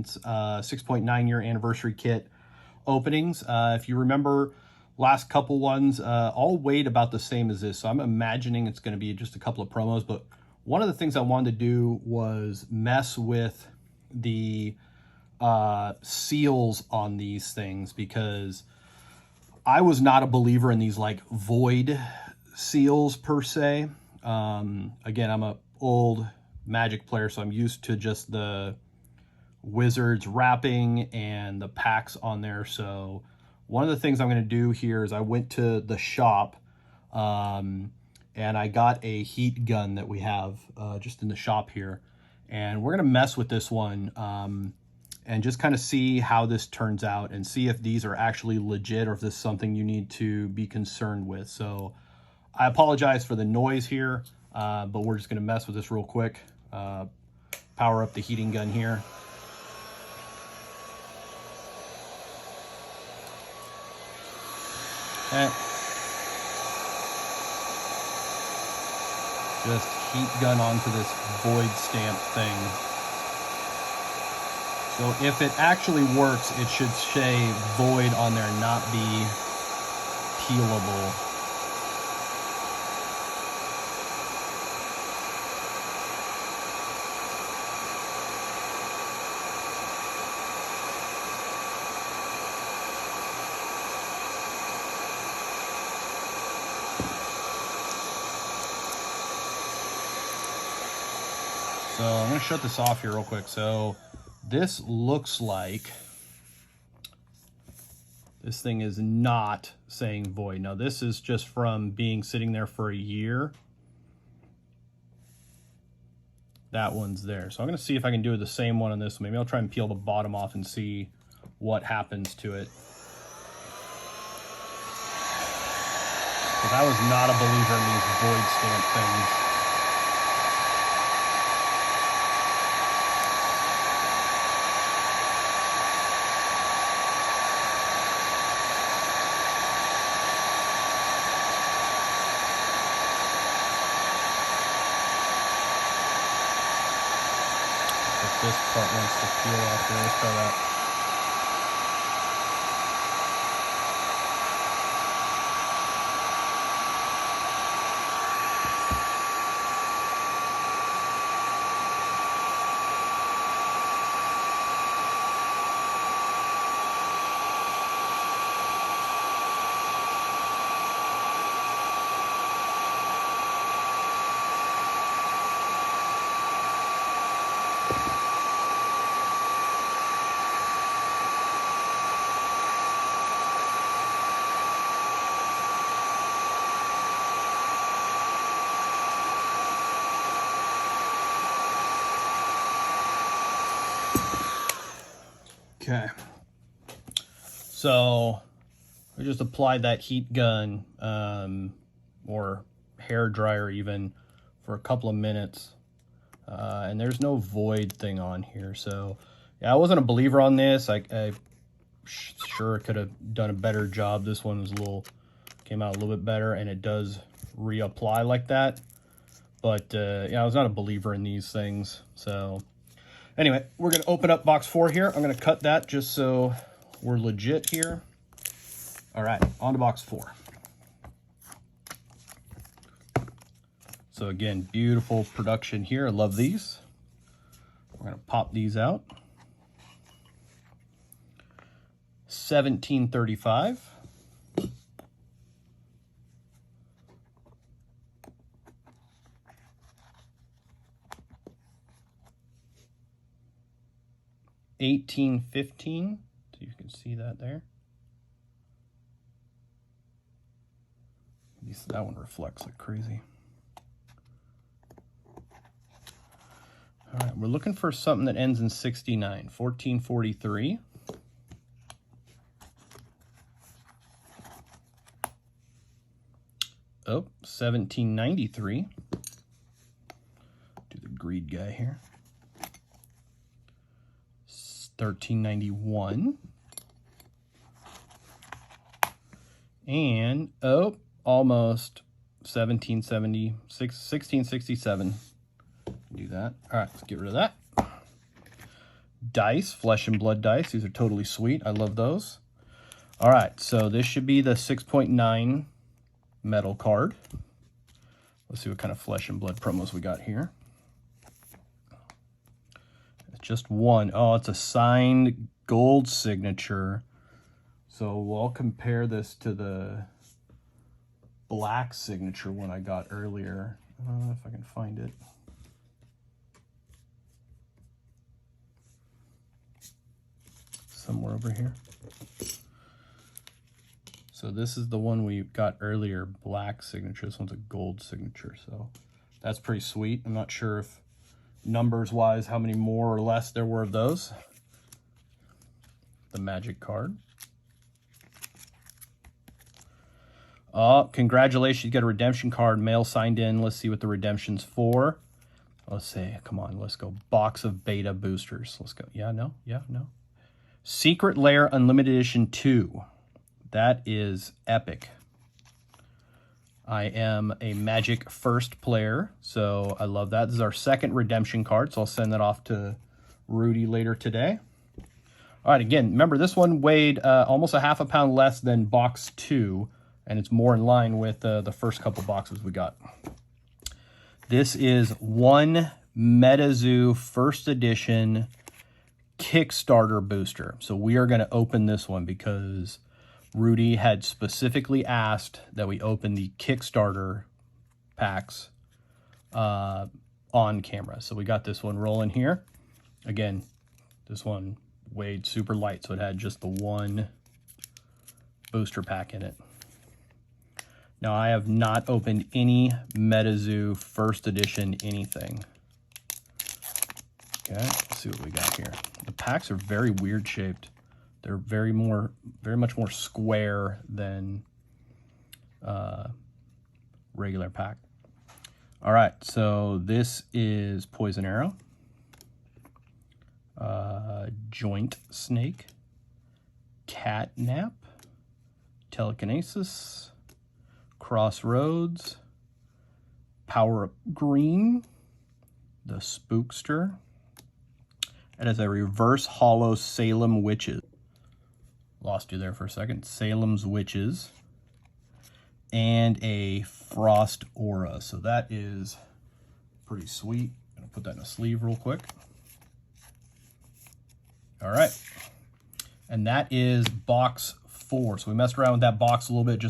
6.9 year anniversary kit openings. If you remember, last couple ones all weighed about the same as this, so I'm imagining it's going to be just a couple of promos. But one of the things I wanted to do was mess with the seals on these things, because I was not a believer in these like void seals per se. Again, I'm a old Magic player, so I'm used to just the Wizards wrapping and the packs on there. So one of the things I'm going to do here is I went to the shop and I got a heat gun that we have just in the shop here, and we're going to mess with this one and just kind of see how this turns out and see if these are actually legit or if this is something you need to be concerned with. So I apologize for the noise here, but we're just going to mess with this real quick. Power up the heating gun here. Just heat gun onto this void stamp thing. So if it actually works, it should say void on there, not be peelable. So I'm going to shut this off here real quick. So this looks like this thing is not saying void. Now this is just from being sitting there for a year. That one's there. So I'm going to see if I can do the same one on this. Maybe I'll try and peel the bottom off and see what happens to it. Because I was not a believer in these void stamp things. This part wants to peel off here. Let's try that. Okay, so I just applied that heat gun or hair dryer even for a couple of minutes, and there's no void thing on here. So yeah, I wasn't a believer on this. I sure could have done a better job. This one was came out a little bit better, and it does reapply like that. But yeah, I was not a believer in these things. So anyway, we're going to open up box 4 here. I'm going to cut that just so we're legit here. All right, on to box 4. So again, beautiful production here. I love these. We're going to pop these out. 1735. $18.15, so you can see that there. At least that one reflects like crazy. All right, we're looking for something that ends in 69. 1443. Oh, 1793. Do the greed guy here. 1391. And oh, almost 1776, 1667. Do that. All right, let's get rid of that. dice, Flesh and Blood dice. These are totally sweet. I love those. All right, so this should be the 6.9 metal card. Let's see what kind of Flesh and Blood promos we got here. It's just one. Oh, it's a signed gold signature. So we'll compare this to the black signature one I got earlier. If I can find it. Somewhere over here. So this is the one we got earlier, black signature. This one's a gold signature, so that's pretty sweet. I'm not sure if numbers-wise how many more or less there were of those. The Magic card. Oh, congratulations, you got a redemption card, mail signed in. Let's see what the redemption's for. Let's see, come on, let's go. Box of beta boosters. Let's go. Yeah, no. Secret Lair Unlimited Edition 2. That is epic. I am a Magic first player, so I love that. This is our second redemption card, so I'll send that off to Rudy later today. All right, again, remember this one weighed almost a half a pound less than box 2, and it's more in line with the first couple boxes we got. This is one MetaZoo first edition Kickstarter booster. So we are going to open this one because Rudy had specifically asked that we open the Kickstarter packs on camera. So we got this one rolling here. Again, this one weighed super light, so it had just the one booster pack in it. Now, I have not opened any MetaZoo first edition anything. Okay, let's see what we got here. The packs are very weird shaped. They're very much more square than regular pack. All right, so this is Poison Arrow, Joint Snake, Catnap, Telekinesis, Crossroads, Power Up Green, the Spookster. It is a reverse hollow Salem Witches. Lost you there for a second. Salem's Witches. And a Frost Aura. So that is pretty sweet. I'm going to put that in a sleeve real quick. All right. And that is box 4. So we messed around with that box a little bit just